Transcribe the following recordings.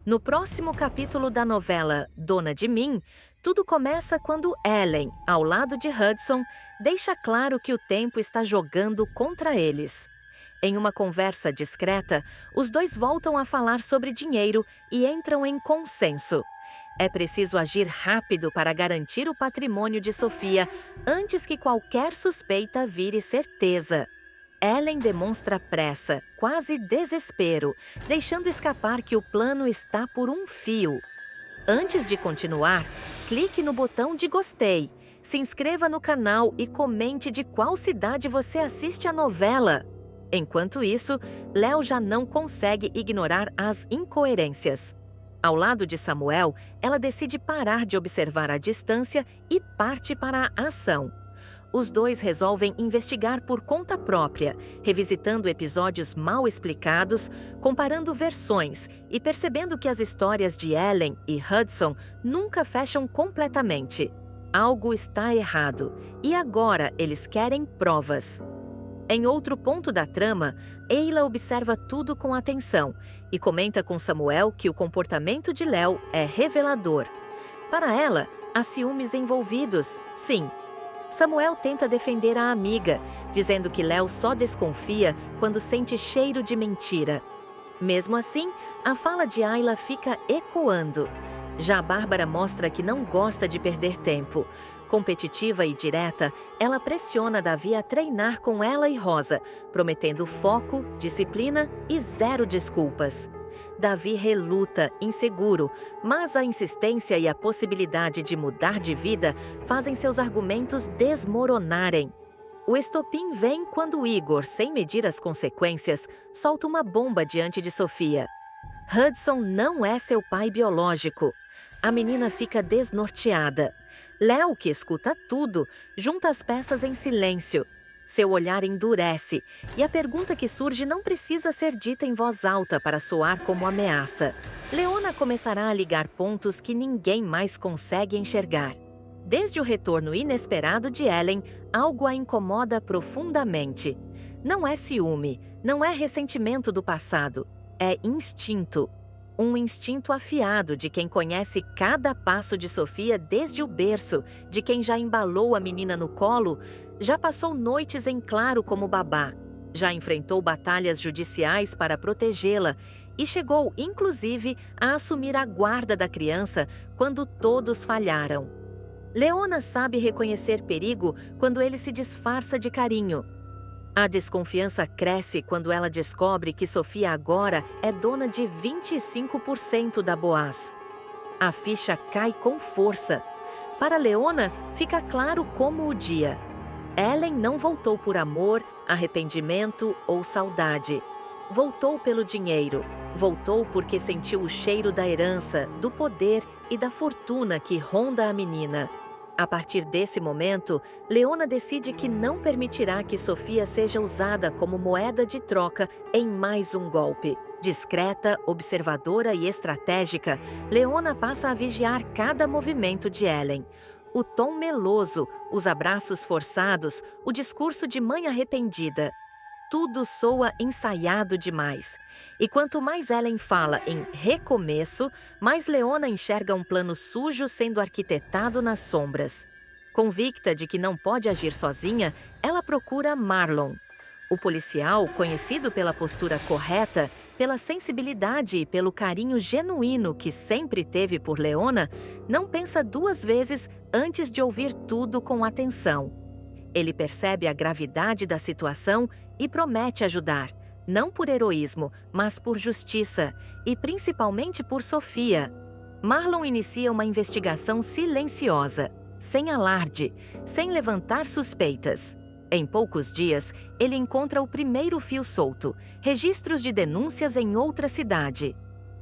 No próximo capítulo da novela Dona de Mim, tudo começa quando Ellen, ao lado de Hudson, deixa claro que o tempo está jogando contra eles. Em uma conversa discreta, os dois voltam a falar sobre dinheiro e entram em consenso. É preciso agir rápido para garantir o patrimônio de Sofia antes que qualquer suspeita vire certeza. Ellen demonstra pressa, quase desespero, deixando escapar que o plano está por um fio. Antes de continuar, clique no botão de gostei, se inscreva no canal e comente de qual cidade você assiste a novela. Enquanto isso, Léo já não consegue ignorar as incoerências. Ao lado de Samuel, ela decide parar de observar a distância e parte para a ação. Os dois resolvem investigar por conta própria, revisitando episódios mal explicados, comparando versões e percebendo que as histórias de Ellen e Hudson nunca fecham completamente. Algo está errado, e agora eles querem provas. Em outro ponto da trama, Ayla observa tudo com atenção e comenta com Samuel que o comportamento de Léo é revelador. Para ela, há ciúmes envolvidos, sim. Samuel tenta defender a amiga, dizendo que Léo só desconfia quando sente cheiro de mentira. Mesmo assim, a fala de Ayla fica ecoando. Já Bárbara mostra que não gosta de perder tempo. Competitiva e direta, ela pressiona Davi a treinar com ela e Rosa, prometendo foco, disciplina e zero desculpas. Davi reluta, inseguro, mas a insistência e a possibilidade de mudar de vida fazem seus argumentos desmoronarem. O estopim vem quando Igor, sem medir as consequências, solta uma bomba diante de Sofia. Hudson não é seu pai biológico. A menina fica desnorteada. Léo, que escuta tudo, junta as peças em silêncio. Seu olhar endurece, e a pergunta que surge não precisa ser dita em voz alta para soar como ameaça. Leona começará a ligar pontos que ninguém mais consegue enxergar. Desde o retorno inesperado de Ellen, algo a incomoda profundamente. Não é ciúme, não é ressentimento do passado, é instinto. Um instinto afiado de quem conhece cada passo de Sofia desde o berço, de quem já embalou a menina no colo, já passou noites em claro como babá, já enfrentou batalhas judiciais para protegê-la e chegou, inclusive, a assumir a guarda da criança quando todos falharam. Leona sabe reconhecer perigo quando ele se disfarça de carinho. A desconfiança cresce quando ela descobre que Sofia agora é dona de 25% da Boaz. A ficha cai com força. Para Leona, fica claro como o dia. Ellen não voltou por amor, arrependimento ou saudade. Voltou pelo dinheiro. Voltou porque sentiu o cheiro da herança, do poder e da fortuna que ronda a menina. A partir desse momento, Leona decide que não permitirá que Sofia seja usada como moeda de troca em mais um golpe. Discreta, observadora e estratégica, Leona passa a vigiar cada movimento de Ellen. O tom meloso, os abraços forçados, o discurso de mãe arrependida. Tudo soa ensaiado demais. E quanto mais Ellen fala em recomeço, mais Leona enxerga um plano sujo sendo arquitetado nas sombras. Convicta de que não pode agir sozinha, ela procura Marlon. O policial, conhecido pela postura correta, pela sensibilidade e pelo carinho genuíno que sempre teve por Leona, não pensa duas vezes antes de ouvir tudo com atenção. Ele percebe a gravidade da situação e promete ajudar, não por heroísmo, mas por justiça, e principalmente por Sofia. Marlon inicia uma investigação silenciosa, sem alarde, sem levantar suspeitas. Em poucos dias, ele encontra o primeiro fio solto, registros de denúncias em outra cidade.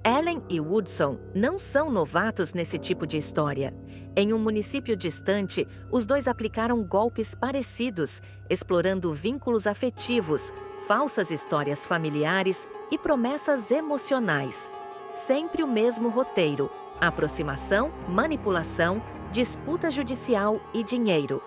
Ellen e Woodson não são novatos nesse tipo de história. Em um município distante, os dois aplicaram golpes parecidos, explorando vínculos afetivos, falsas histórias familiares e promessas emocionais. Sempre o mesmo roteiro: aproximação, manipulação, disputa judicial e dinheiro.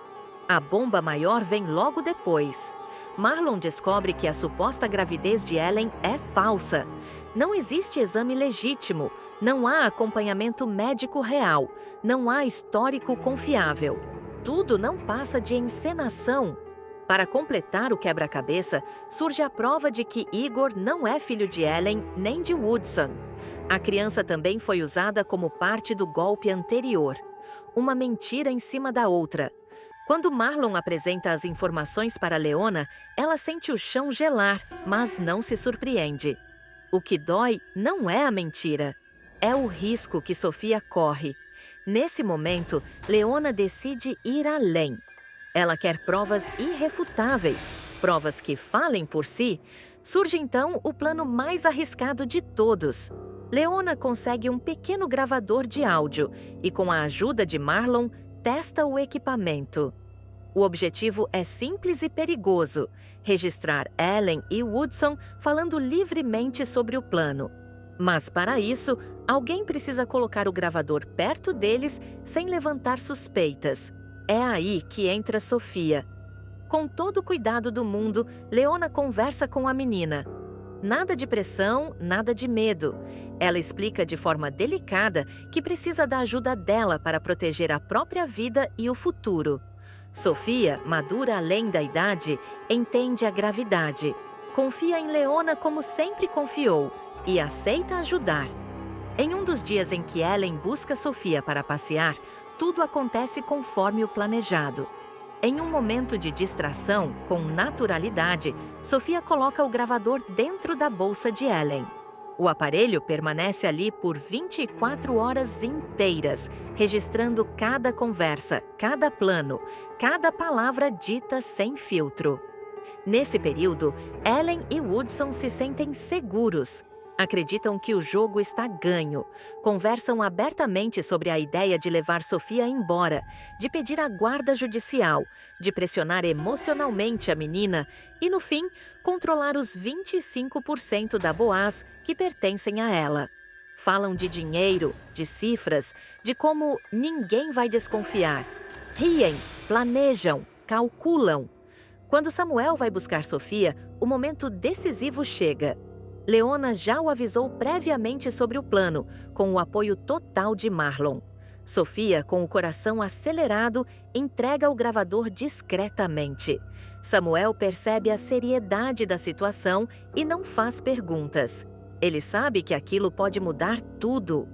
A bomba maior vem logo depois. Marlon descobre que a suposta gravidez de Ellen é falsa. Não existe exame legítimo. Não há acompanhamento médico real, não há histórico confiável. Tudo não passa de encenação. Para completar o quebra-cabeça, surge a prova de que Igor não é filho de Ellen nem de Woodson. A criança também foi usada como parte do golpe anterior. Uma mentira em cima da outra. Quando Marlon apresenta as informações para Leona, ela sente o chão gelar, mas não se surpreende. O que dói não é a mentira, é o risco que Sofia corre. Nesse momento, Leona decide ir além. Ela quer provas irrefutáveis, provas que falem por si. Surge então o plano mais arriscado de todos. Leona consegue um pequeno gravador de áudio e, com a ajuda de Marlon, testa o equipamento. O objetivo é simples e perigoso: registrar Ellen e Woodson falando livremente sobre o plano. Mas, para isso, alguém precisa colocar o gravador perto deles sem levantar suspeitas. É aí que entra Sofia. Com todo o cuidado do mundo, Leona conversa com a menina. Nada de pressão, nada de medo. Ela explica de forma delicada que precisa da ajuda dela para proteger a própria vida e o futuro. Sofia, madura além da idade, entende a gravidade. Confia em Leona como sempre confiou e aceita ajudar. Em um dos dias em que Ellen busca Sofia para passear, tudo acontece conforme o planejado. Em um momento de distração, com naturalidade, Sofia coloca o gravador dentro da bolsa de Ellen. O aparelho permanece ali por 24 horas inteiras, registrando cada conversa, cada plano, cada palavra dita sem filtro. Nesse período, Ellen e Woodson se sentem seguros. Acreditam que o jogo está ganho. Conversam abertamente sobre a ideia de levar Sofia embora, de pedir a guarda judicial, de pressionar emocionalmente a menina e, no fim, controlar os 25% da Boaz que pertencem a ela. Falam de dinheiro, de cifras, de como ninguém vai desconfiar. Riem, planejam, calculam. Quando Samuel vai buscar Sofia, o momento decisivo chega. Leona já o avisou previamente sobre o plano, com o apoio total de Marlon. Sofia, com o coração acelerado, entrega o gravador discretamente. Samuel percebe a seriedade da situação e não faz perguntas. Ele sabe que aquilo pode mudar tudo.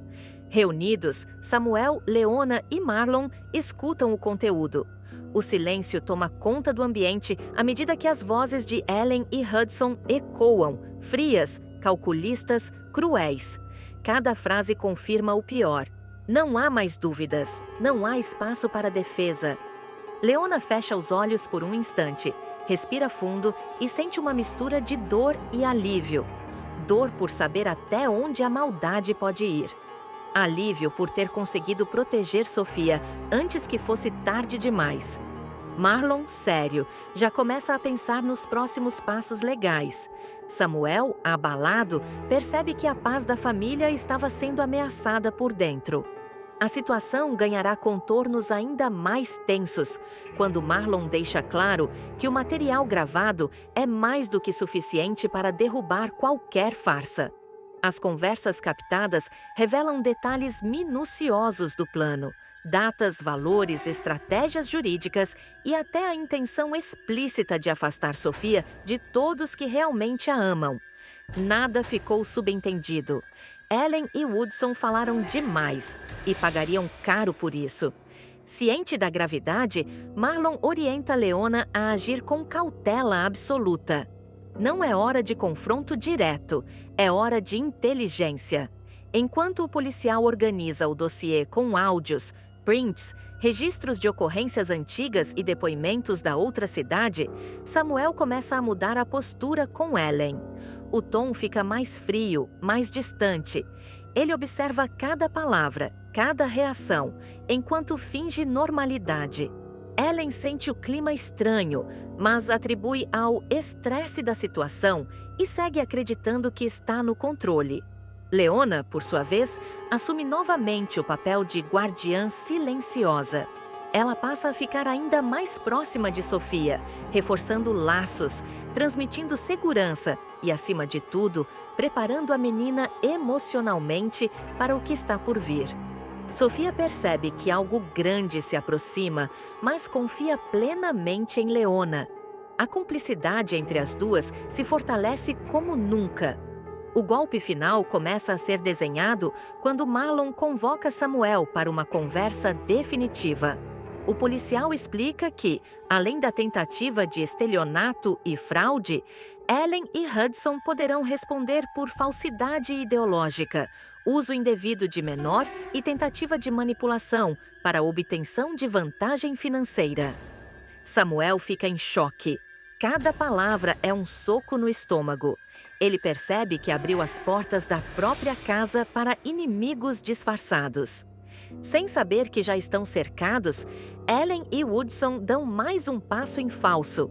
Reunidos, Samuel, Leona e Marlon escutam o conteúdo. O silêncio toma conta do ambiente à medida que as vozes de Ellen e Hudson ecoam, frias, calculistas, cruéis. Cada frase confirma o pior. Não há mais dúvidas, não há espaço para defesa. Leona fecha os olhos por um instante, respira fundo e sente uma mistura de dor e alívio. Dor por saber até onde a maldade pode ir. Alívio por ter conseguido proteger Sofia antes que fosse tarde demais. Marlon, sério, já começa a pensar nos próximos passos legais. Samuel, abalado, percebe que a paz da família estava sendo ameaçada por dentro. A situação ganhará contornos ainda mais tensos quando Marlon deixa claro que o material gravado é mais do que suficiente para derrubar qualquer farsa. As conversas captadas revelam detalhes minuciosos do plano, datas, valores, estratégias jurídicas e até a intenção explícita de afastar Sofia de todos que realmente a amam. Nada ficou subentendido. Ellen e Woodson falaram demais e pagariam caro por isso. Ciente da gravidade, Marlon orienta Leona a agir com cautela absoluta. Não é hora de confronto direto, é hora de inteligência. Enquanto o policial organiza o dossiê com áudios, prints, registros de ocorrências antigas e depoimentos da outra cidade, Samuel começa a mudar a postura com Ellen. O tom fica mais frio, mais distante. Ele observa cada palavra, cada reação, enquanto finge normalidade. Ellen sente o clima estranho, mas atribui ao estresse da situação e segue acreditando que está no controle. Leona, por sua vez, assume novamente o papel de guardiã silenciosa. Ela passa a ficar ainda mais próxima de Sofia, reforçando laços, transmitindo segurança e, acima de tudo, preparando a menina emocionalmente para o que está por vir. Sofia percebe que algo grande se aproxima, mas confia plenamente em Leona. A cumplicidade entre as duas se fortalece como nunca. O golpe final começa a ser desenhado quando Marlon convoca Samuel para uma conversa definitiva. O policial explica que, além da tentativa de estelionato e fraude, Ellen e Hudson poderão responder por falsidade ideológica, uso indevido de menor e tentativa de manipulação para a obtenção de vantagem financeira. Samuel fica em choque. Cada palavra é um soco no estômago. Ele percebe que abriu as portas da própria casa para inimigos disfarçados. Sem saber que já estão cercados, Ellen e Woodson dão mais um passo em falso.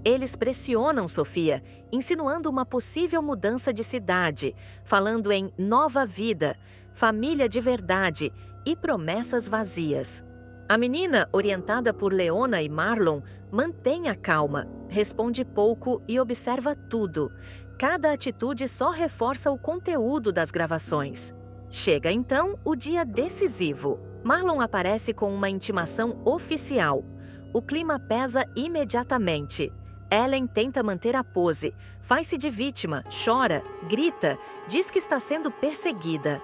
Eles pressionam Sofia, insinuando uma possível mudança de cidade, falando em nova vida, família de verdade e promessas vazias. A menina, orientada por Leona e Marlon, mantém a calma, responde pouco e observa tudo. Cada atitude só reforça o conteúdo das gravações. Chega então o dia decisivo. Marlon aparece com uma intimação oficial. O clima pesa imediatamente. Ellen tenta manter a pose, faz-se de vítima, chora, grita, diz que está sendo perseguida.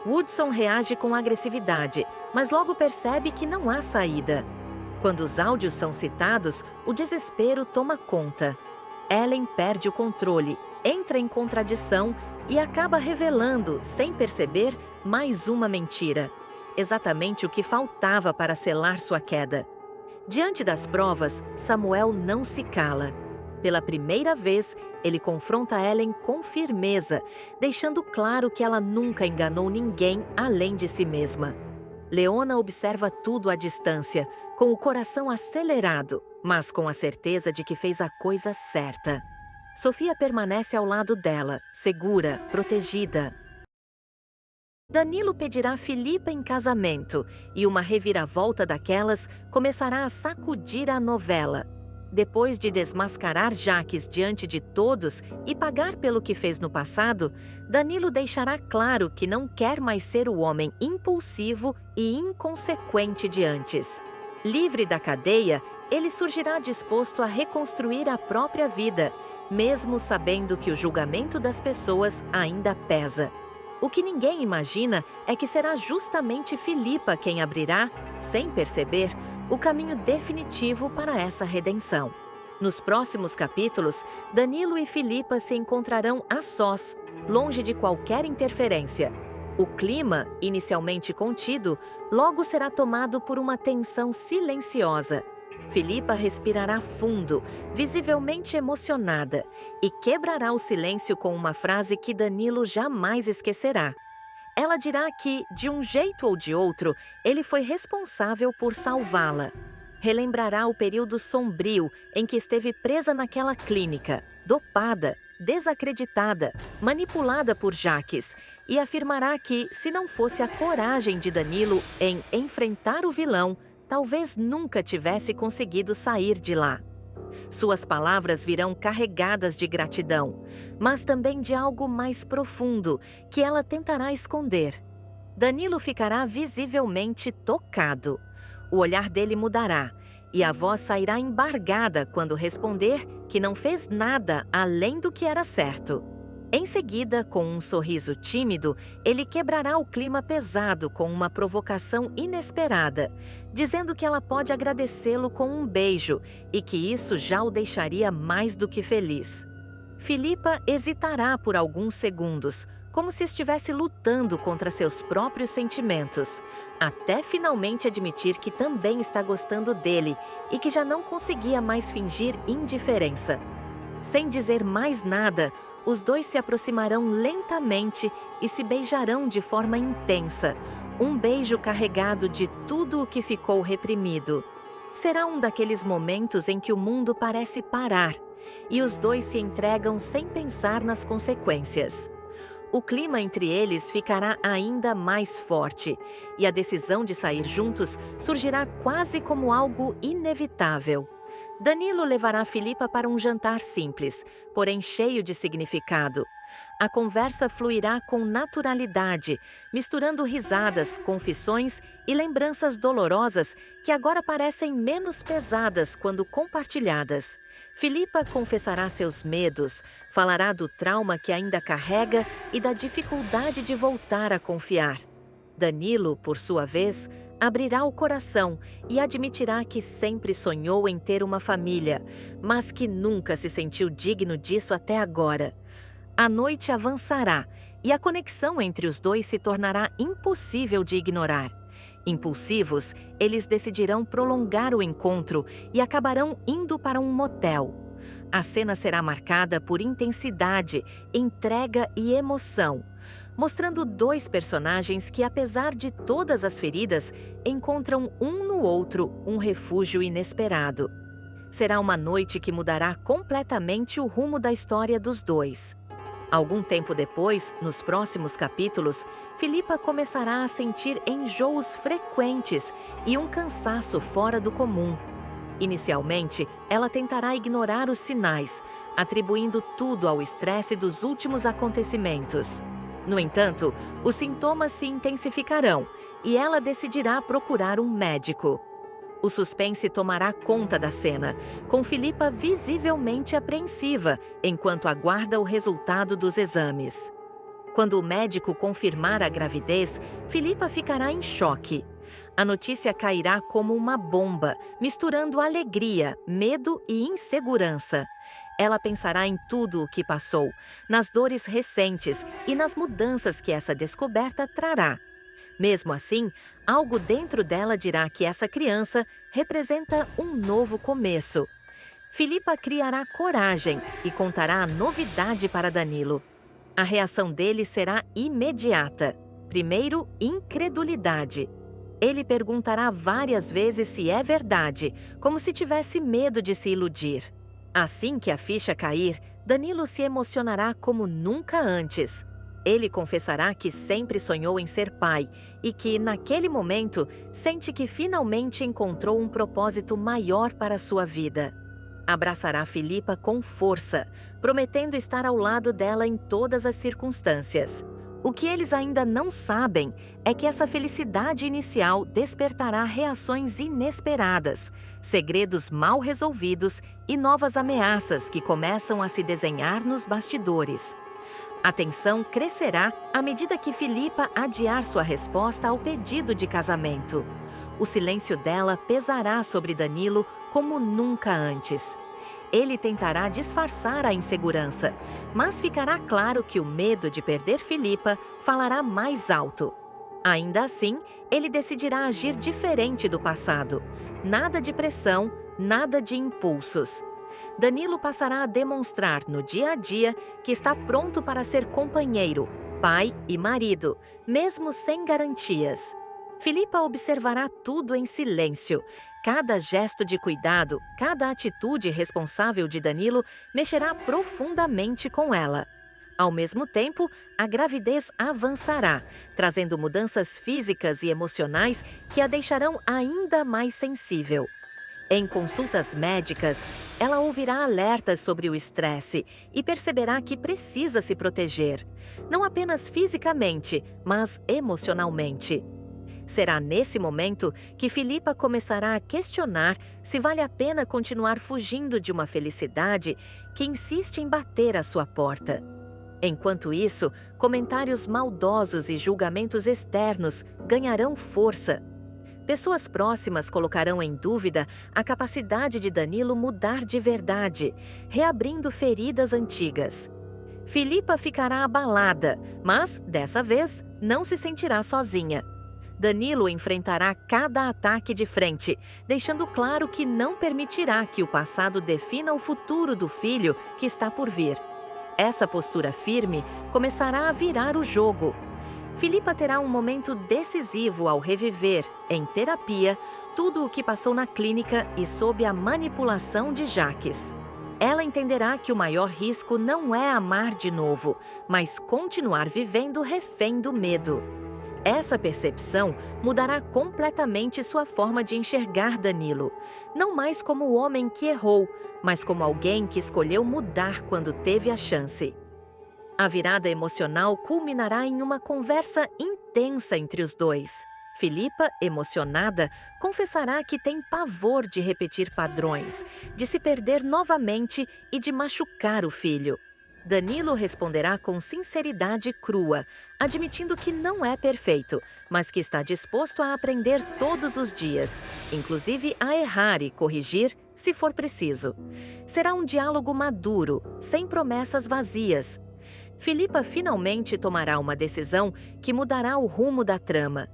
Woodson reage com agressividade, mas logo percebe que não há saída. Quando os áudios são citados, o desespero toma conta. Ellen perde o controle, entra em contradição e acaba revelando, sem perceber, mais uma mentira. Exatamente o que faltava para selar sua queda. Diante das provas, Samuel não se cala. Pela primeira vez, ele confronta Ellen com firmeza, deixando claro que ela nunca enganou ninguém além de si mesma. Leona observa tudo à distância, com o coração acelerado, mas com a certeza de que fez a coisa certa. Sofia permanece ao lado dela, segura, protegida. Danilo pedirá Filipa em casamento e uma reviravolta daquelas começará a sacudir a novela. Depois de desmascarar Jaques diante de todos e pagar pelo que fez no passado, Danilo deixará claro que não quer mais ser o homem impulsivo e inconsequente de antes. Livre da cadeia, ele surgirá disposto a reconstruir a própria vida, mesmo sabendo que o julgamento das pessoas ainda pesa. O que ninguém imagina é que será justamente Filipa quem abrirá, sem perceber, o caminho definitivo para essa redenção. Nos próximos capítulos, Danilo e Filipa se encontrarão a sós, longe de qualquer interferência. O clima, inicialmente contido, logo será tomado por uma tensão silenciosa. Filipa respirará fundo, visivelmente emocionada, e quebrará o silêncio com uma frase que Danilo jamais esquecerá. Ela dirá que, de um jeito ou de outro, ele foi responsável por salvá-la. Relembrará o período sombrio em que esteve presa naquela clínica, dopada, desacreditada, manipulada por Jaques, e afirmará que, se não fosse a coragem de Danilo em enfrentar o vilão, talvez nunca tivesse conseguido sair de lá. Suas palavras virão carregadas de gratidão, mas também de algo mais profundo que ela tentará esconder. Danilo ficará visivelmente tocado. O olhar dele mudará e a voz sairá embargada quando responder que não fez nada além do que era certo. Em seguida, com um sorriso tímido, ele quebrará o clima pesado com uma provocação inesperada, dizendo que ela pode agradecê-lo com um beijo e que isso já o deixaria mais do que feliz. Filipa hesitará por alguns segundos, como se estivesse lutando contra seus próprios sentimentos, até finalmente admitir que também está gostando dele e que já não conseguia mais fingir indiferença. Sem dizer mais nada, os dois se aproximarão lentamente e se beijarão de forma intensa, um beijo carregado de tudo o que ficou reprimido. Será um daqueles momentos em que o mundo parece parar e os dois se entregam sem pensar nas consequências. O clima entre eles ficará ainda mais forte, e a decisão de sair juntos surgirá quase como algo inevitável. Danilo levará Filipa para um jantar simples, porém cheio de significado. A conversa fluirá com naturalidade, misturando risadas, confissões e lembranças dolorosas que agora parecem menos pesadas quando compartilhadas. Filipa confessará seus medos, falará do trauma que ainda carrega e da dificuldade de voltar a confiar. Danilo, por sua vez, abrirá o coração e admitirá que sempre sonhou em ter uma família, mas que nunca se sentiu digno disso até agora. A noite avançará e a conexão entre os dois se tornará impossível de ignorar. Impulsivos, eles decidirão prolongar o encontro e acabarão indo para um motel. A cena será marcada por intensidade, entrega e emoção, mostrando dois personagens que, apesar de todas as feridas, encontram um no outro um refúgio inesperado. Será uma noite que mudará completamente o rumo da história dos dois. Algum tempo depois, nos próximos capítulos, Filipa começará a sentir enjoos frequentes e um cansaço fora do comum. Inicialmente, ela tentará ignorar os sinais, atribuindo tudo ao estresse dos últimos acontecimentos. No entanto, os sintomas se intensificarão e ela decidirá procurar um médico. O suspense tomará conta da cena, com Filipa visivelmente apreensiva enquanto aguarda o resultado dos exames. Quando o médico confirmar a gravidez, Filipa ficará em choque. A notícia cairá como uma bomba, misturando alegria, medo e insegurança. Ela pensará em tudo o que passou, nas dores recentes e nas mudanças que essa descoberta trará. Mesmo assim, algo dentro dela dirá que essa criança representa um novo começo. Filipa criará coragem e contará a novidade para Danilo. A reação dele será imediata. Primeiro, incredulidade. Ele perguntará várias vezes se é verdade, como se tivesse medo de se iludir. Assim que a ficha cair, Danilo se emocionará como nunca antes. Ele confessará que sempre sonhou em ser pai e que, naquele momento, sente que finalmente encontrou um propósito maior para sua vida. Abraçará Filipa com força, prometendo estar ao lado dela em todas as circunstâncias. O que eles ainda não sabem é que essa felicidade inicial despertará reações inesperadas, segredos mal resolvidos e novas ameaças que começam a se desenhar nos bastidores. A tensão crescerá à medida que Filipa adiar sua resposta ao pedido de casamento. O silêncio dela pesará sobre Danilo como nunca antes. Ele tentará disfarçar a insegurança, mas ficará claro que o medo de perder Filipa falará mais alto. Ainda assim, ele decidirá agir diferente do passado. Nada de pressão, nada de impulsos. Danilo passará a demonstrar no dia a dia que está pronto para ser companheiro, pai e marido, mesmo sem garantias. Filipa observará tudo em silêncio. Cada gesto de cuidado, cada atitude responsável de Danilo mexerá profundamente com ela. Ao mesmo tempo, a gravidez avançará, trazendo mudanças físicas e emocionais que a deixarão ainda mais sensível. Em consultas médicas, ela ouvirá alertas sobre o estresse e perceberá que precisa se proteger, não apenas fisicamente, mas emocionalmente. Será nesse momento que Filipa começará a questionar se vale a pena continuar fugindo de uma felicidade que insiste em bater à sua porta. Enquanto isso, comentários maldosos e julgamentos externos ganharão força. Pessoas próximas colocarão em dúvida a capacidade de Danilo mudar de verdade, reabrindo feridas antigas. Filipa ficará abalada, mas, dessa vez, não se sentirá sozinha. Danilo enfrentará cada ataque de frente, deixando claro que não permitirá que o passado defina o futuro do filho que está por vir. Essa postura firme começará a virar o jogo. Filipa terá um momento decisivo ao reviver, em terapia, tudo o que passou na clínica e sob a manipulação de Jaques. ela entenderá que o maior risco não é amar de novo, mas continuar vivendo refém do medo. Essa percepção mudará completamente sua forma de enxergar Danilo, não mais como o homem que errou, mas como alguém que escolheu mudar quando teve a chance. A virada emocional culminará em uma conversa intensa entre os dois. Filipa, emocionada, confessará que tem pavor de repetir padrões, de se perder novamente e de machucar o filho. Danilo responderá com sinceridade crua, admitindo que não é perfeito, mas que está disposto a aprender todos os dias, inclusive a errar e corrigir se for preciso. Será um diálogo maduro, sem promessas vazias. Filipa finalmente tomará uma decisão que mudará o rumo da trama.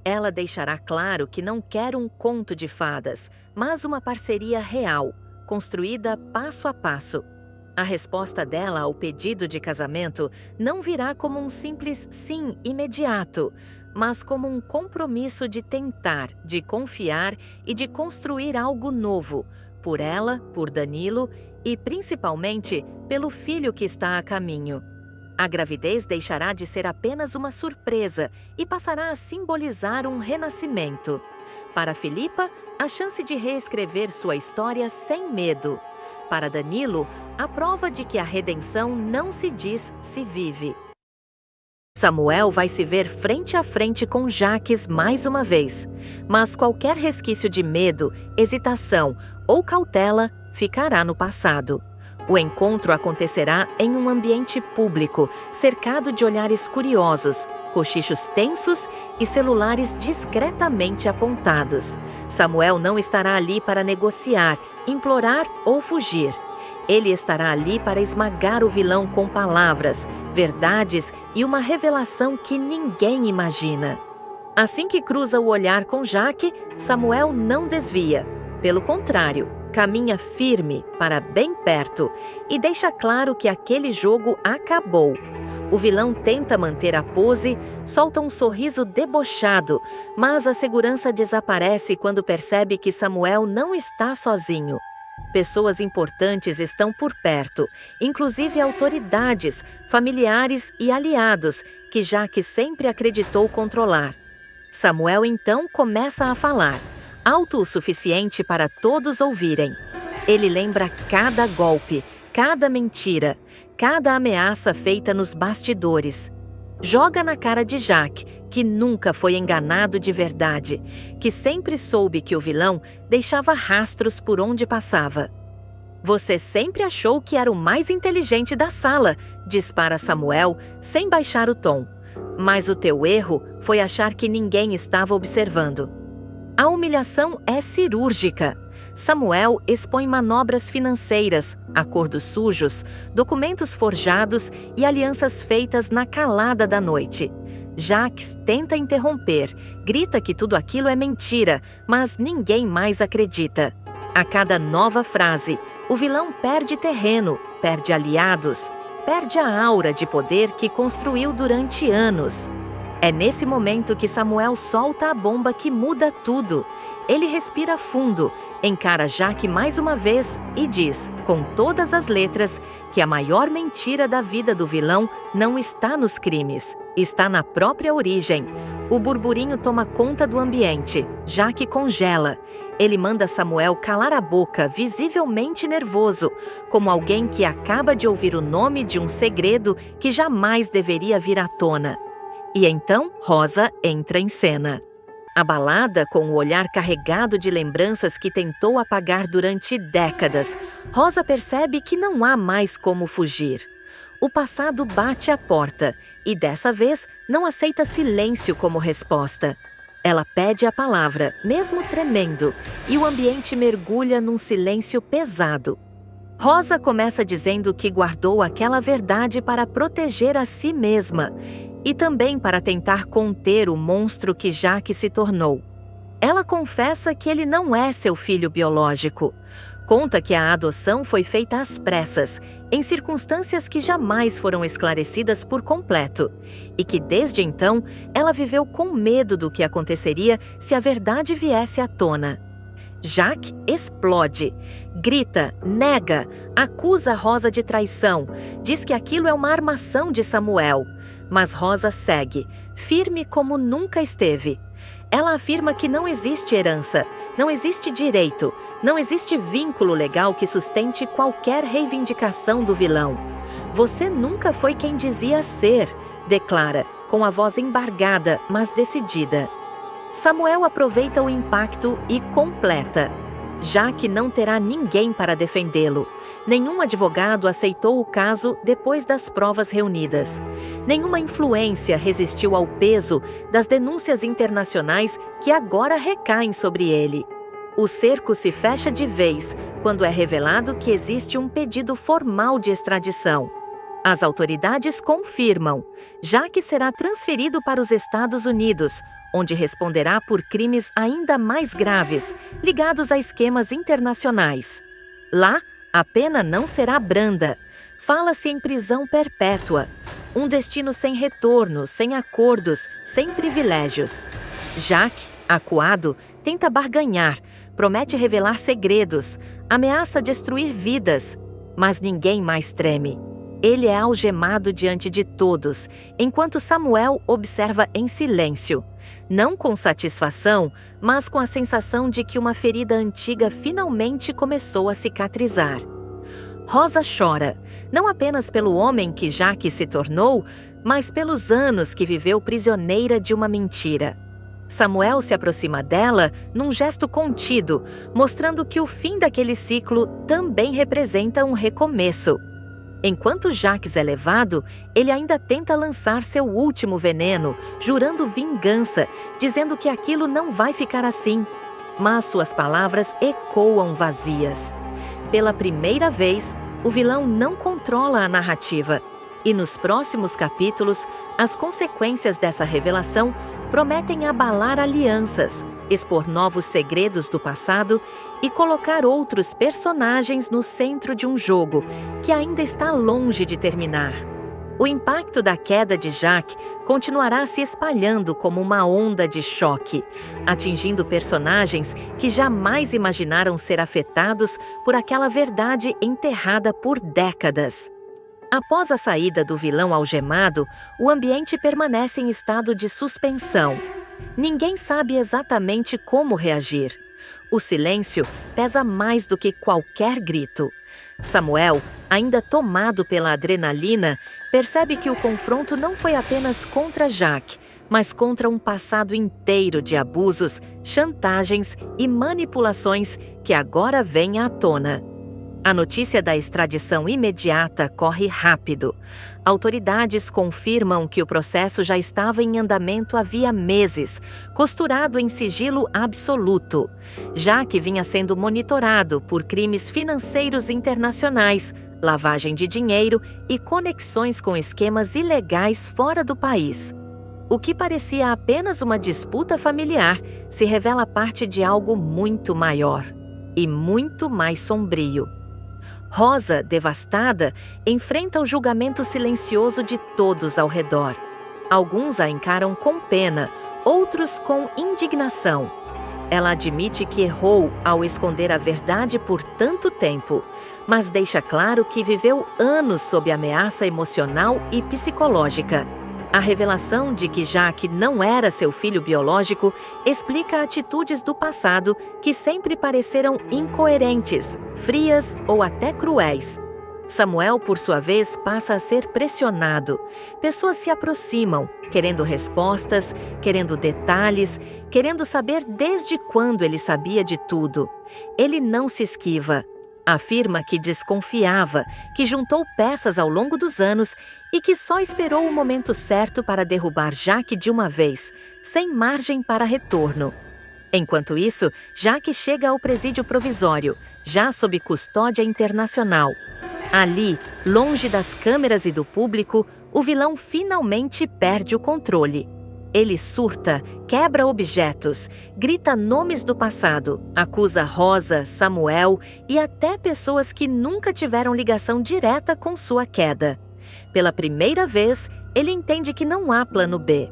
Ela deixará claro que não quer um conto de fadas, mas uma parceria real, construída passo a passo. A resposta dela ao pedido de casamento não virá como um simples sim imediato, mas como um compromisso de tentar, de confiar e de construir algo novo, por ela, por Danilo e, principalmente, pelo filho que está a caminho. A gravidez deixará de ser apenas uma surpresa e passará a simbolizar um renascimento. Para Filipa, a chance de reescrever sua história sem medo. Para Danilo, a prova de que a redenção não se diz, se vive. Samuel vai se ver frente a frente com Jaques mais uma vez, mas qualquer resquício de medo, hesitação ou cautela ficará no passado. O encontro acontecerá em um ambiente público, cercado de olhares curiosos, cochichos tensos e celulares discretamente apontados. Samuel não estará ali para negociar, implorar ou fugir. Ele estará ali para esmagar o vilão com palavras, verdades e uma revelação que ninguém imagina. Assim que cruza o olhar com Jaque, Samuel não desvia. Pelo contrário, caminha firme para bem perto e deixa claro que aquele jogo acabou. O vilão tenta manter a pose, solta um sorriso debochado, mas a segurança desaparece quando percebe que Samuel não está sozinho. Pessoas importantes estão por perto, inclusive autoridades, familiares e aliados, que Jaque sempre acreditou controlar. Samuel então começa a falar, alto o suficiente para todos ouvirem. Ele lembra cada golpe, cada mentira, cada ameaça feita nos bastidores. Joga na cara de Jaque, que nunca foi enganado de verdade, que sempre soube que o vilão deixava rastros por onde passava. Você sempre achou que era o mais inteligente da sala, dispara Samuel, sem baixar o tom. Mas o teu erro foi achar que ninguém estava observando. A humilhação é cirúrgica. Samuel expõe manobras financeiras, acordos sujos, documentos forjados e alianças feitas na calada da noite. Jaques tenta interromper, grita que tudo aquilo é mentira, mas ninguém mais acredita. A cada nova frase, o vilão perde terreno, perde aliados, perde a aura de poder que construiu durante anos. É nesse momento que Samuel solta a bomba que muda tudo. Ele respira fundo, encara Jaque mais uma vez e diz, com todas as letras, que a maior mentira da vida do vilão não está nos crimes, está na própria origem. O burburinho toma conta do ambiente, Jaque congela. Ele manda Samuel calar a boca, visivelmente nervoso, como alguém que acaba de ouvir o nome de um segredo que jamais deveria vir à tona. E então Rosa entra em cena. Abalada com o olhar carregado de lembranças que tentou apagar durante décadas, Rosa percebe que não há mais como fugir. O passado bate à porta e, dessa vez, não aceita silêncio como resposta. Ela pede a palavra, mesmo tremendo, e o ambiente mergulha num silêncio pesado. Rosa começa dizendo que guardou aquela verdade para proteger a si mesma e também para tentar conter o monstro que Jaque se tornou. Ela confessa que ele não é seu filho biológico. Conta que a adoção foi feita às pressas, em circunstâncias que jamais foram esclarecidas por completo, e que desde então ela viveu com medo do que aconteceria se a verdade viesse à tona. Jaque explode. Grita, nega, acusa Rosa de traição, diz que aquilo é uma armação de Samuel. Mas Rosa segue, firme como nunca esteve. Ela afirma que não existe herança, não existe direito, não existe vínculo legal que sustente qualquer reivindicação do vilão. Você nunca foi quem dizia ser, declara, com a voz embargada, mas decidida. Samuel aproveita o impacto e completa. Jaque não terá ninguém para defendê-lo. Nenhum advogado aceitou o caso depois das provas reunidas. Nenhuma influência resistiu ao peso das denúncias internacionais que agora recaem sobre ele. O cerco se fecha de vez quando é revelado que existe um pedido formal de extradição. As autoridades confirmam. Jaque será transferido para os Estados Unidos, onde responderá por crimes ainda mais graves, ligados a esquemas internacionais. Lá, a pena não será branda. Fala-se em prisão perpétua. Um destino sem retorno, sem acordos, sem privilégios. Jaque, acuado, tenta barganhar, promete revelar segredos, ameaça destruir vidas, mas ninguém mais treme. Ele é algemado diante de todos, enquanto Samuel observa em silêncio. Não com satisfação, mas com a sensação de que uma ferida antiga finalmente começou a cicatrizar. Rosa chora, não apenas pelo homem que Jaque se tornou, mas pelos anos que viveu prisioneira de uma mentira. Samuel se aproxima dela num gesto contido, mostrando que o fim daquele ciclo também representa um recomeço. Enquanto Jaques é levado, ele ainda tenta lançar seu último veneno, jurando vingança, dizendo que aquilo não vai ficar assim. Mas suas palavras ecoam vazias. Pela primeira vez, o vilão não controla a narrativa. E nos próximos capítulos, as consequências dessa revelação prometem abalar alianças, expor novos segredos do passado e colocar outros personagens no centro de um jogo que ainda está longe de terminar. O impacto da queda de Jaque continuará se espalhando como uma onda de choque, atingindo personagens que jamais imaginaram ser afetados por aquela verdade enterrada por décadas. Após a saída do vilão algemado, o ambiente permanece em estado de suspensão. Ninguém sabe exatamente como reagir. O silêncio pesa mais do que qualquer grito. Samuel, ainda tomado pela adrenalina, percebe que o confronto não foi apenas contra Jaque, mas contra um passado inteiro de abusos, chantagens e manipulações que agora vêm à tona. A notícia da extradição imediata corre rápido. Autoridades confirmam que o processo já estava em andamento havia meses, costurado em sigilo absoluto. Jaque vinha sendo monitorado por crimes financeiros internacionais, lavagem de dinheiro e conexões com esquemas ilegais fora do país. O que parecia apenas uma disputa familiar se revela parte de algo muito maior e muito mais sombrio. Rosa, devastada, enfrenta o julgamento silencioso de todos ao redor. Alguns a encaram com pena, outros com indignação. Ela admite que errou ao esconder a verdade por tanto tempo, mas deixa claro que viveu anos sob ameaça emocional e psicológica. A revelação de que Jaque não era seu filho biológico explica atitudes do passado que sempre pareceram incoerentes, frias ou até cruéis. Samuel, por sua vez, passa a ser pressionado. Pessoas se aproximam, querendo respostas, querendo detalhes, querendo saber desde quando ele sabia de tudo. Ele não se esquiva. Afirma que desconfiava, que juntou peças ao longo dos anos e que só esperou o momento certo para derrubar Jaque de uma vez, sem margem para retorno. Enquanto isso, Jaque chega ao presídio provisório, já sob custódia internacional. Ali, longe das câmeras e do público, o vilão finalmente perde o controle. Ele surta, quebra objetos, grita nomes do passado, acusa Rosa, Samuel e até pessoas que nunca tiveram ligação direta com sua queda. Pela primeira vez, ele entende que não há plano B.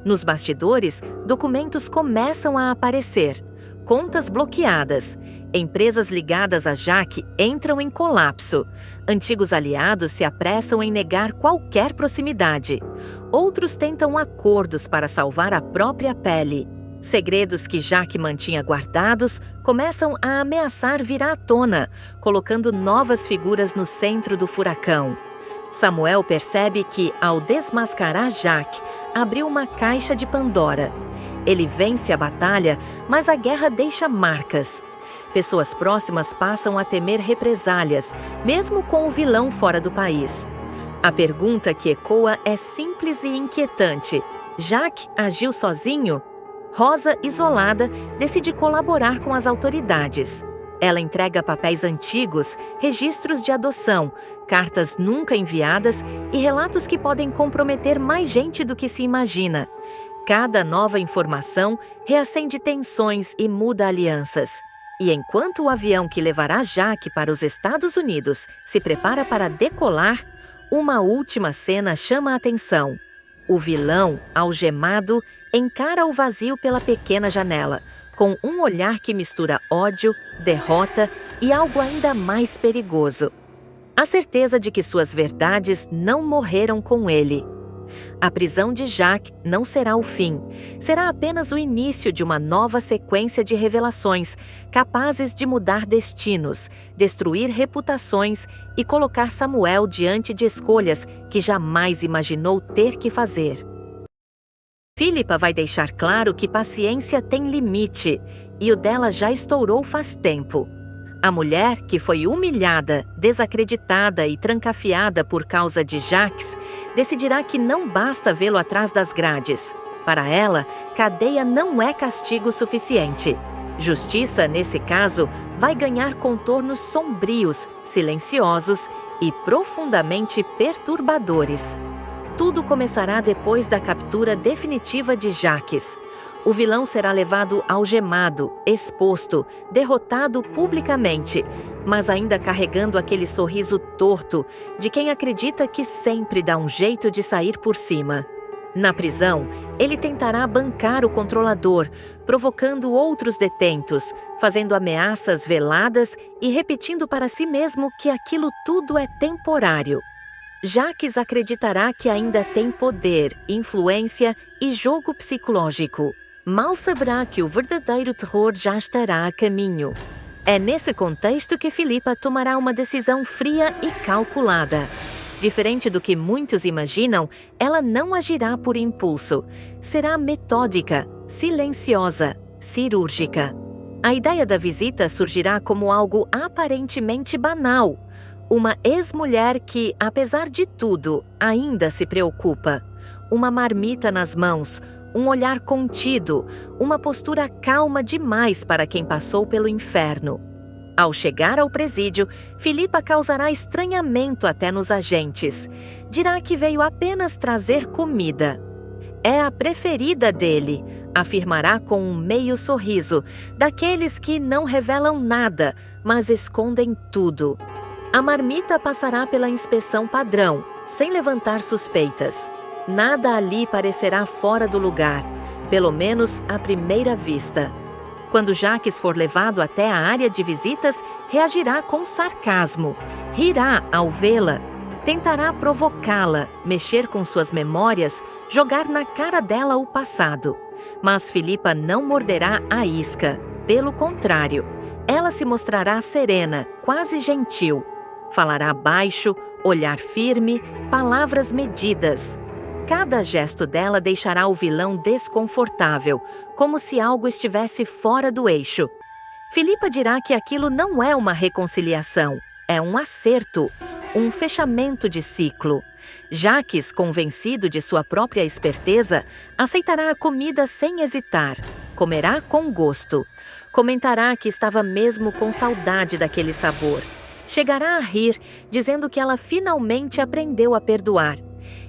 Nos bastidores, documentos começam a aparecer. contas bloqueadas. Empresas ligadas a Jacques entram em colapso. Antigos aliados se apressam em negar qualquer proximidade. Outros tentam acordos para salvar a própria pele. Segredos que Jacques mantinha guardados começam a ameaçar vir à tona, colocando novas figuras no centro do furacão. Samuel percebe que, ao desmascarar Jacques, abriu uma caixa de Pandora. Ele vence a batalha, mas a guerra deixa marcas. Pessoas próximas passam a temer represálias, mesmo com o vilão fora do país. A pergunta que ecoa é simples e inquietante. Jacques agiu sozinho? Rosa, isolada, decide colaborar com as autoridades. Ela entrega papéis antigos, registros de adoção, cartas nunca enviadas e relatos que podem comprometer mais gente do que se imagina. Cada nova informação reacende tensões e muda alianças. E enquanto o avião que levará Jacques para os Estados Unidos se prepara para decolar, uma última cena chama a atenção. O vilão, algemado, encara o vazio pela pequena janela, com um olhar que mistura ódio, derrota e algo ainda mais perigoso: a certeza de que suas verdades não morreram com ele. A prisão de Jacques não será o fim, será apenas o início de uma nova sequência de revelações capazes de mudar destinos, destruir reputações e colocar Samuel diante de escolhas que jamais imaginou ter que fazer. Philippa vai deixar claro que paciência tem limite, e o dela já estourou faz tempo. A mulher, que foi humilhada, desacreditada e trancafiada por causa de Jacques, decidirá que não basta vê-lo atrás das grades. Para ela, cadeia não é castigo suficiente. Justiça, nesse caso, vai ganhar contornos sombrios, silenciosos e profundamente perturbadores. Tudo começará depois da captura definitiva de Jacques. O vilão será levado algemado, exposto, derrotado publicamente, mas ainda carregando aquele sorriso torto de quem acredita que sempre dá um jeito de sair por cima. Na prisão, ele tentará bancar o controlador, provocando outros detentos, fazendo ameaças veladas e repetindo para si mesmo que aquilo tudo é temporário. Jacques acreditará que ainda tem poder, influência e jogo psicológico. Mal saberá que o verdadeiro terror já estará a caminho. É nesse contexto que Philippa tomará uma decisão fria e calculada. Diferente do que muitos imaginam, ela não agirá por impulso. Será metódica, silenciosa, cirúrgica. A ideia da visita surgirá como algo aparentemente banal. Uma ex-mulher que, apesar de tudo, ainda se preocupa. Uma marmita nas mãos, um olhar contido, uma postura calma demais para quem passou pelo inferno. Ao chegar ao presídio, Philippa causará estranhamento até nos agentes. Dirá que veio apenas trazer comida. É a preferida dele, afirmará com um meio sorriso, daqueles que não revelam nada, mas escondem tudo. A marmita passará pela inspeção padrão, sem levantar suspeitas. Nada ali parecerá fora do lugar, pelo menos à primeira vista. Quando Jacques for levado até a área de visitas, reagirá com sarcasmo, rirá ao vê-la, tentará provocá-la, mexer com suas memórias, jogar na cara dela o passado. Mas Philippa não morderá a isca, pelo contrário, ela se mostrará serena, quase gentil. Falará baixo, olhar firme, palavras medidas. Cada gesto dela deixará o vilão desconfortável, como se algo estivesse fora do eixo. Philippa dirá que aquilo não é uma reconciliação, é um acerto, um fechamento de ciclo. Jacques, convencido de sua própria esperteza, aceitará a comida sem hesitar. Comerá com gosto. Comentará que estava mesmo com saudade daquele sabor. Chegará a rir, dizendo que ela finalmente aprendeu a perdoar.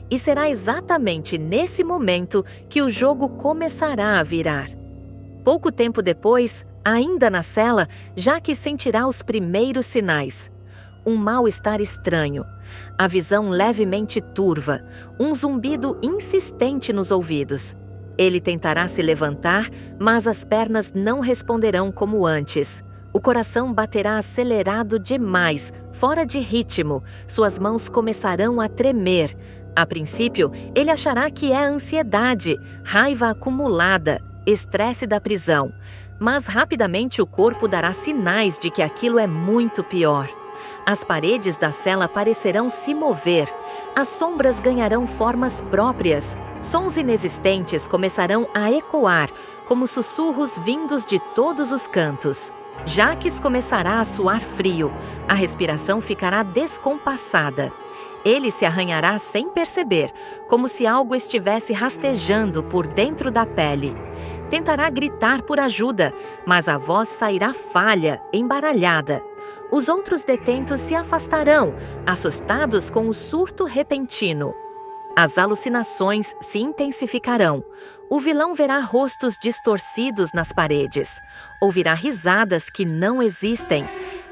E será exatamente nesse momento que o jogo começará a virar. Pouco tempo depois, ainda na cela, Jacques sentirá os primeiros sinais. Um mal-estar estranho, a visão levemente turva, um zumbido insistente nos ouvidos. Ele tentará se levantar, mas as pernas não responderão como antes. O coração baterá acelerado demais, fora de ritmo. Suas mãos começarão a tremer. A princípio, ele achará que é ansiedade, raiva acumulada, estresse da prisão. Mas rapidamente o corpo dará sinais de que aquilo é muito pior. As paredes da cela parecerão se mover. As sombras ganharão formas próprias. Sons inexistentes começarão a ecoar, como sussurros vindos de todos os cantos. Jacques começará a suar frio. A respiração ficará descompassada. Ele se arranhará sem perceber, como se algo estivesse rastejando por dentro da pele. Tentará gritar por ajuda, mas a voz sairá falha, embaralhada. Os outros detentos se afastarão, assustados com o surto repentino. As alucinações se intensificarão. O vilão verá rostos distorcidos nas paredes. Ouvirá risadas que não existem.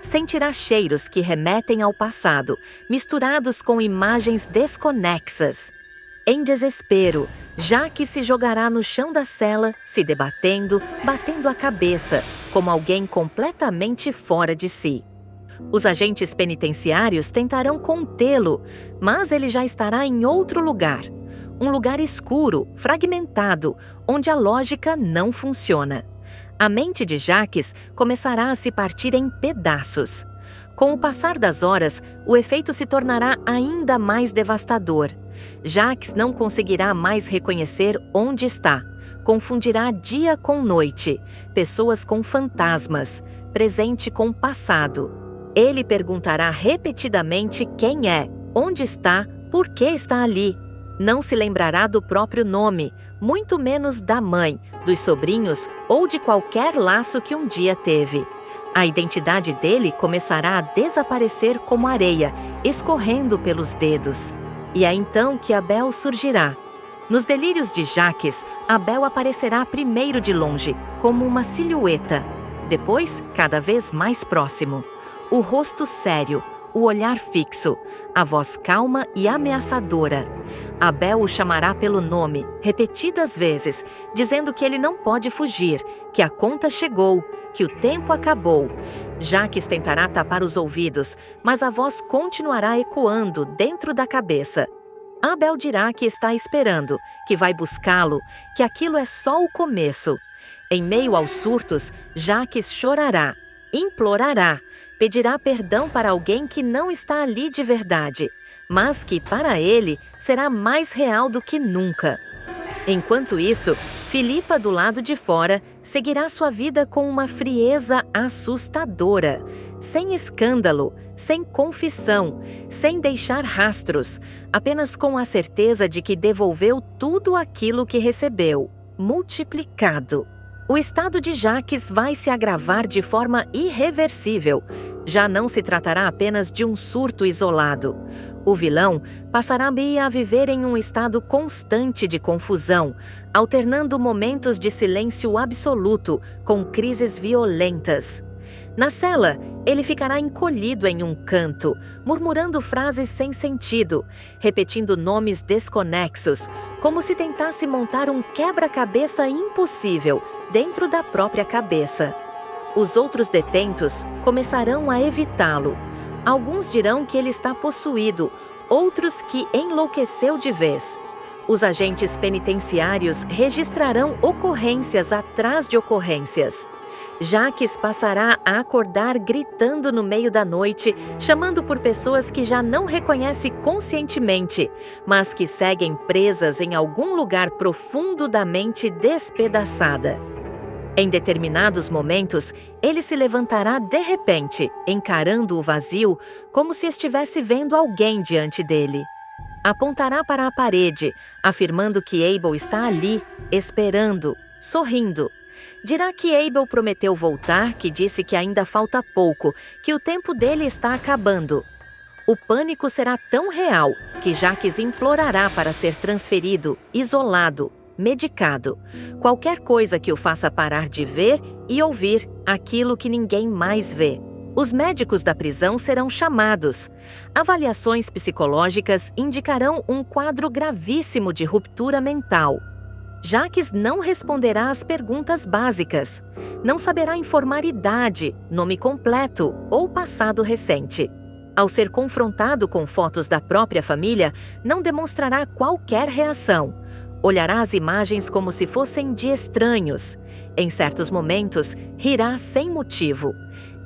Sentirá cheiros que remetem ao passado, misturados com imagens desconexas. Em desespero, Jacques se jogará no chão da cela, se debatendo, batendo a cabeça, como alguém completamente fora de si. Os agentes penitenciários tentarão contê-lo, mas ele já estará em outro lugar. Um lugar escuro, fragmentado, onde a lógica não funciona. A mente de Jacques começará a se partir em pedaços. Com o passar das horas, o efeito se tornará ainda mais devastador. Jacques não conseguirá mais reconhecer onde está. Confundirá dia com noite, pessoas com fantasmas, presente com passado. Ele perguntará repetidamente quem é, onde está, por que está ali. Não se lembrará do próprio nome, muito menos da mãe, dos sobrinhos ou de qualquer laço que um dia teve. A identidade dele começará a desaparecer como areia, escorrendo pelos dedos. E é então que Abel surgirá. Nos delírios de Jacques, Abel aparecerá primeiro de longe, como uma silhueta. Depois, cada vez mais próximo. O rosto sério, o olhar fixo, a voz calma e ameaçadora. Abel o chamará pelo nome, repetidas vezes, dizendo que ele não pode fugir, que a conta chegou, que o tempo acabou. Jacques tentará tapar os ouvidos, mas a voz continuará ecoando dentro da cabeça. Abel dirá que está esperando, que vai buscá-lo, que aquilo é só o começo. Em meio aos surtos, Jacques chorará, implorará, pedirá perdão para alguém que não está ali de verdade, mas que, para ele, será mais real do que nunca. Enquanto isso, Filipa, do lado de fora, seguirá sua vida com uma frieza assustadora, sem escândalo, sem confissão, sem deixar rastros, apenas com a certeza de que devolveu tudo aquilo que recebeu, multiplicado. O estado de Jacques vai se agravar de forma irreversível. Já não se tratará apenas de um surto isolado. O vilão passará a viver em um estado constante de confusão, alternando momentos de silêncio absoluto com crises violentas. Na cela, ele ficará encolhido em um canto, murmurando frases sem sentido, repetindo nomes desconexos, como se tentasse montar um quebra-cabeça impossível dentro da própria cabeça. Os outros detentos começarão a evitá-lo. Alguns dirão que ele está possuído, outros que enlouqueceu de vez. Os agentes penitenciários registrarão ocorrências atrás de ocorrências. Jacques passará a acordar gritando no meio da noite, chamando por pessoas que já não reconhece conscientemente, mas que seguem presas em algum lugar profundo da mente despedaçada. Em determinados momentos, ele se levantará de repente, encarando o vazio, como se estivesse vendo alguém diante dele. Apontará para a parede, afirmando que Abel está ali, esperando, sorrindo. Dirá que Abel prometeu voltar, que disse que ainda falta pouco, que o tempo dele está acabando. O pânico será tão real que Jacques implorará para ser transferido, isolado, medicado. Qualquer coisa que o faça parar de ver e ouvir aquilo que ninguém mais vê. Os médicos da prisão serão chamados. Avaliações psicológicas indicarão um quadro gravíssimo de ruptura mental. Jaques não responderá às perguntas básicas. Não saberá informar idade, nome completo ou passado recente. Ao ser confrontado com fotos da própria família, não demonstrará qualquer reação. Olhará as imagens como se fossem de estranhos. Em certos momentos, rirá sem motivo.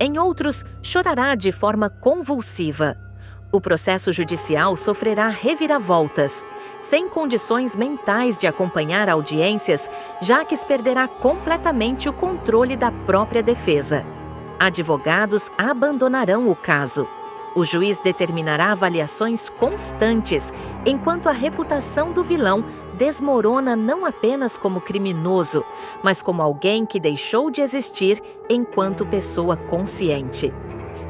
Em outros, chorará de forma convulsiva. O processo judicial sofrerá reviravoltas. Sem condições mentais de acompanhar audiências, Jaques perderá completamente o controle da própria defesa. Advogados abandonarão o caso. O juiz determinará avaliações constantes, enquanto a reputação do vilão desmorona não apenas como criminoso, mas como alguém que deixou de existir enquanto pessoa consciente.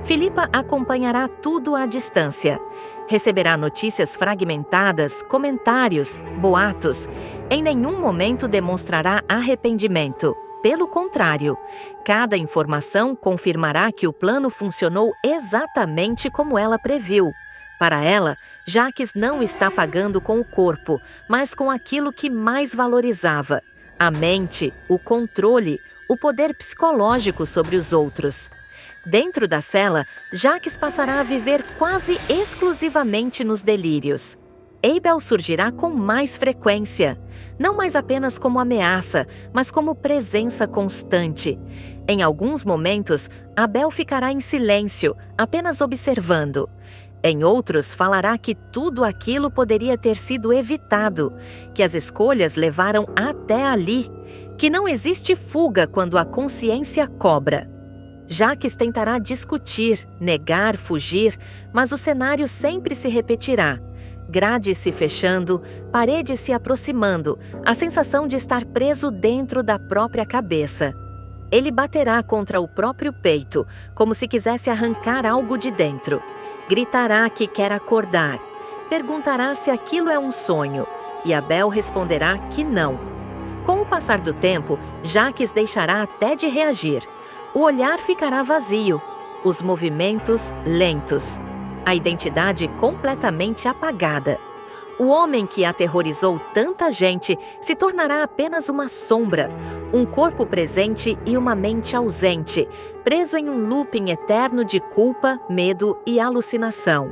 Filipa acompanhará tudo à distância. Receberá notícias fragmentadas, comentários, boatos. Em nenhum momento demonstrará arrependimento. Pelo contrário, cada informação confirmará que o plano funcionou exatamente como ela previu. Para ela, Jaques não está pagando com o corpo, mas com aquilo que mais valorizava: a mente, o controle, o poder psicológico sobre os outros. Dentro da cela, Jaques passará a viver quase exclusivamente nos delírios. Abel surgirá com mais frequência, não mais apenas como ameaça, mas como presença constante. Em alguns momentos, Abel ficará em silêncio, apenas observando. Em outros, falará que tudo aquilo poderia ter sido evitado, que as escolhas levaram até ali, que não existe fuga quando a consciência cobra. Jaques tentará discutir, negar, fugir, mas o cenário sempre se repetirá. Grades se fechando, paredes se aproximando, a sensação de estar preso dentro da própria cabeça. Ele baterá contra o próprio peito, como se quisesse arrancar algo de dentro. Gritará que quer acordar. Perguntará se aquilo é um sonho, e Abel responderá que não. Com o passar do tempo, Jaques deixará até de reagir. O olhar ficará vazio, os movimentos lentos, a identidade completamente apagada. O homem que aterrorizou tanta gente se tornará apenas uma sombra, um corpo presente e uma mente ausente, preso em um looping eterno de culpa, medo e alucinação.